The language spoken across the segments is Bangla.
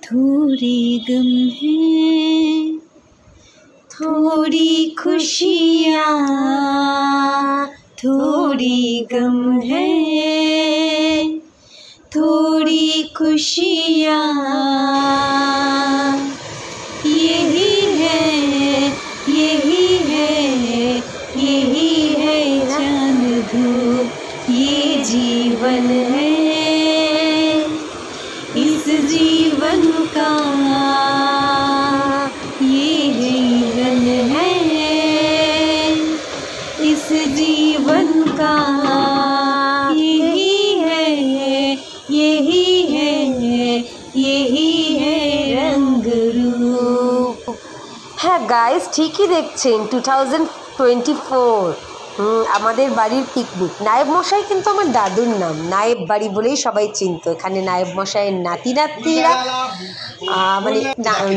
थोड़ी गम है थोड़ी खुशियाँ, थोड़ी गम है थोड़ी खुशियाँ, यही है यही है यही है चांद धूप, ये जीवन है इस जीवन का, ये जीवन है इस जीवन का, यही है यही है यही है रंग रूप। হ্যাঁ গাইস, ঠিকই দেখছেন 2024 আমাদের বাড়ির পিকনিক। নায়েব মশাই কিন্তু আমার দাদুর নাম, নায়েব বাড়ি বলেই সবাই চিনত। এখানে নায়েব মশাইয়ের নাতি নাতনিরা মানে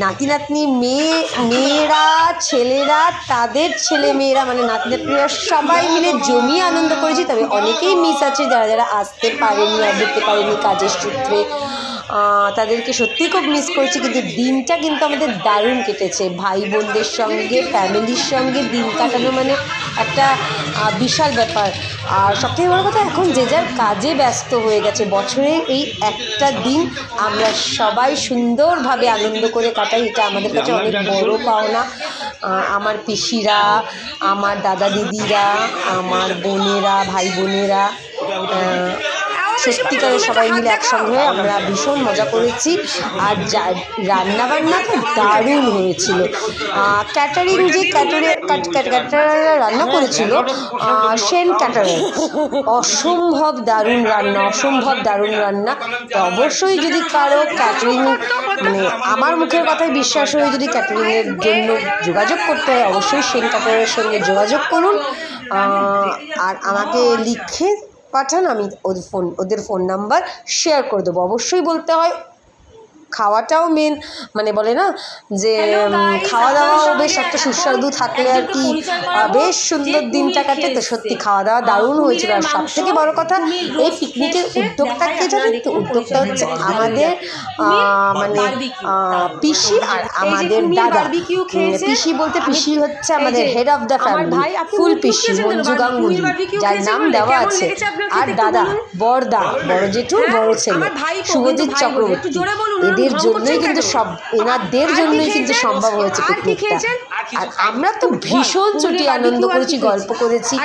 নাতি নাতনি মেয়েরা ছেলেরা তাদের ছেলে মেয়েরা মানে নাতি নাতনিরা সবাই মিলে জমিয়ে আনন্দ করেছি। তবে অনেকেই মিস আছে যারা যারা আসতে পারেনি আর দেখতে পারেনি কাজের সূত্রে, তাদেরকে সত্যি খুব মিস করেছি। কিন্তু দিনটা কিন্তু আমাদের দারুণ কেটেছে, ভাই বোনদের সঙ্গে ফ্যামিলির সঙ্গে দিন কাটানো মানে একটা বিশাল ব্যাপার। আর সবথেকে বড় কথা, এখন যে যার কাজে ব্যস্ত হয়ে গেছে, বছরে এই একটা দিন আমরা সবাই সুন্দরভাবে আনন্দ করে কাটাই, এটা আমাদের কাছে অনেক বড় পাওনা। আমার পিসিরা, আমার দাদা দিদিরা, আমার বোনেরা, ভাই বোনেরা, সত্যিকারে সবাই মিলে একসঙ্গে হয়ে আমরা ভীষণ মজা করেছি। আর রান্নাবান্না তো দারুণ হয়েছিল। ক্যাটারিং যে ক্যাটারাররা রান্না করেছিল, সেন ক্যাটারার, অসম্ভব দারুণ রান্না, অসম্ভব দারুণ রান্না। তো অবশ্যই যদি কারো ক্যাটারিং মানে আমার মুখের কথায় বিশ্বাস হয়ে যদি ক্যাটারিংয়ের জন্য যোগাযোগ করতে হয়, অবশ্যই সেন ক্যাটারারের সঙ্গে যোগাযোগ করুন আর আমাকে লিখে পাঠান, আমি ওদের ফোন নাম্বার শেয়ার করে দেবো। অবশ্যই বলতে হয় খাওয়াটাও মেন, মানে বলে না যে খাওয়া দাওয়াও বেশ একটা সুস্বাদু থাকলে আর কি বেশ সুন্দর দিনটা কাটে। তো সত্যি খাওয়া দাওয়া দারুণ হয়েছিল। আর সব থেকে বড় কথা, এই পিকনিকের উদ্যোক্তা কে জানেন তো? উদ্যোক্তা হচ্ছে আমাদের মানে পিসি আর আমাদের দাদা। পিসি বলতে পিসি হচ্ছে আমাদের হেড অফ দ্য ফ্যামিলি, ফুল পিসি মঞ্জু গাঙ্গুলি, যার নাম দেওয়া আছে। আর দাদা বড়দা, বড় জেঠু, বড় ছেলে শুভজিৎ চক্রবর্তী, এদের জন্যই কিন্তু এনাদের জন্যই কিন্তু সম্ভব হয়েছে পিকনিকটা। আর আমরা তো ভীষণ ছুটি আনন্দ করেছি, গল্প করেছি।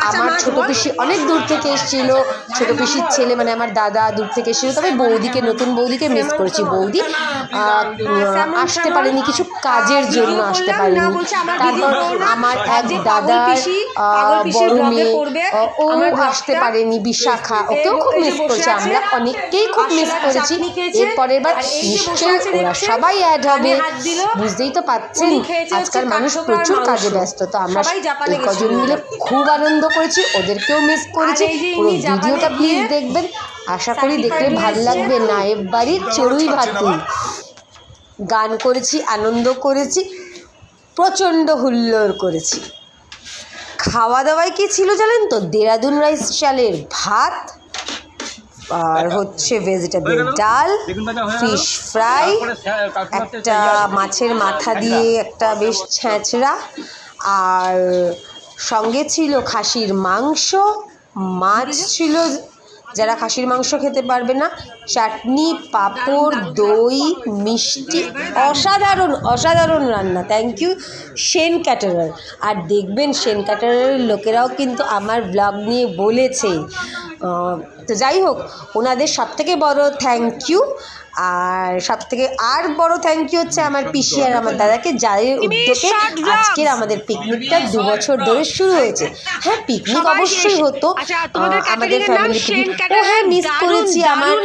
আমার ছোট পিসি অনেক দূর থেকে এসেছিল, ছোট পিসির ছেলে মানে আমার দাদা দূর থেকে এসেছিল। তবে বৌদিকে, নতুন বৌদিকে মিস করেছি। বৌদি আসতে পারেনি, কিছু কাজের জন্য আসতে পারেনি। তারপর আমার এক দাদার বড় মেয়ে, ও আসতে পারেনি, বিশাখা, ওকেও খুব মিস করেছে। আমরা অনেককেই খুব মিস করেছি। এর পরের বার নিশ্চয়ই ওরা সবাই অ্যাড হবে। বুঝতেই তো পাচ্ছেন আজকাল মানুষ প্রচুর কাজে ব্যস্ত। তো আমরা এই কজন মিলে খুব আনন্দ করেছি, ওদেরকেও মিস করেছি। পুরো ভিডিওটা প্লিজ দেখবেন, আশা করি দেখলে ভালো লাগবে। নায়েব বাড়ির চড়ুই ভাতি গান করেছি, আনন্দ করেছি, প্রচণ্ড হুল্লোড় করেছি। খাওয়া দাওয়ায় কি ছিল জানেন তো? দেরাদুন রাইস চালের ভাত, আর হচ্ছে ভেজিটেবল ডাল, ফিশ ফ্রাই, একটা মাছের মাথা দিয়ে একটা বেশ ছ্যাঁচড়া, আর সঙ্গে ছিল খাসির মাংস, মাছ ছিল যারা খাসির মাংস খেতে পারবে না, চাটনি, পাঁপড়, দই, মিষ্টি। অসাধারণ অসাধারণ রান্না। Thank you Sen caterer. আর দেখবেন সেন ক্যাটারারের লোকেরাও কিন্তু আমার ব্লগ নিয়ে বলেছে। তো যাই হোক, ওনাদের সবথেকে বড় থ্যাংক ইউ। আর সবথেকে আর বড় থ্যাংক ইউ হচ্ছে আমার পিসি আর আমার দাদাকে, যাদের উদ্যোগে আজকের আমাদের পিকনিকটা 2 বছর ধরে শুরু হয়েছে। হ্যাঁ, পিকনিক অবশ্যই হতো, আমাদের ফ্যামিলি পিকনিক। ও হ্যাঁ, মিস করেছি আমার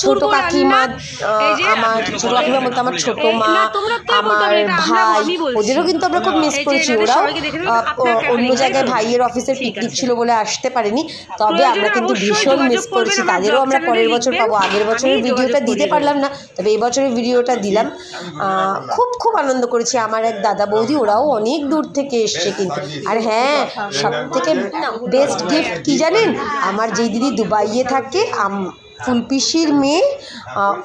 ছোট কাকিমা, আমার ছোট কাকিমা বলতে আমার ছোট মা, আমার ভাই, ওদেরও কিন্তু আমরা খুব মিস করেছি। ওরাও অন্য জায়গায় ভাইয়ের অফিসের পিকনিক ছিল বলে আসতে পারেনি, তবে আমরা কিন্তু ভীষণ মিস করেছি। তাদেরও আমরা পরের বছর পাবো। আগের বছরের ভিডিওটা দিতে পারলাম না, তবে এই বছরের ভিডিওটা দিলাম। খুব খুব আনন্দ করেছি। আমার এক দাদা বৌদি, ওরাও অনেক দূর থেকে এসছে কিন্তু। আর হ্যাঁ, সব থেকে বেস্ট গিফট কি জানেন? আমার যেই দিদি দুবাইয়ে থাকে, ফুলপিসির মেয়ে,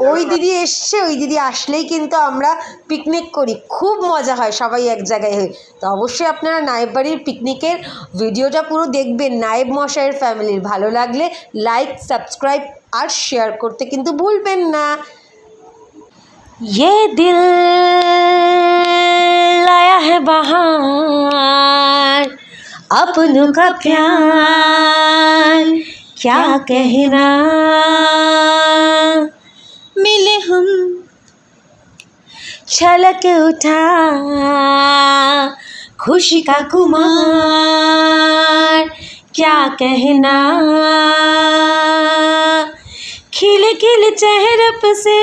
ওই দিদি এসছে। ওই দিদি আসলেই কিন্তু আমরা পিকনিক করি, খুব মজা হয় সবাই এক জায়গায় হয়ে। তো অবশ্যই আপনারা নায়েব বাড়ির পিকনিকের ভিডিওটা পুরো দেখবেন নায়েব মশাইয়ের ফ্যামিলির। ভালো লাগলে লাইক, সাবস্ক্রাইব আর শেয়ার করতে কিন্তু ভুলবেন না। ये दिल लाया है बहार, अपनों का प्यार क्या कहना, मिले हम छलक उठा खुशी का कुमार क्या कहना, खिले खिले चेहरे पे से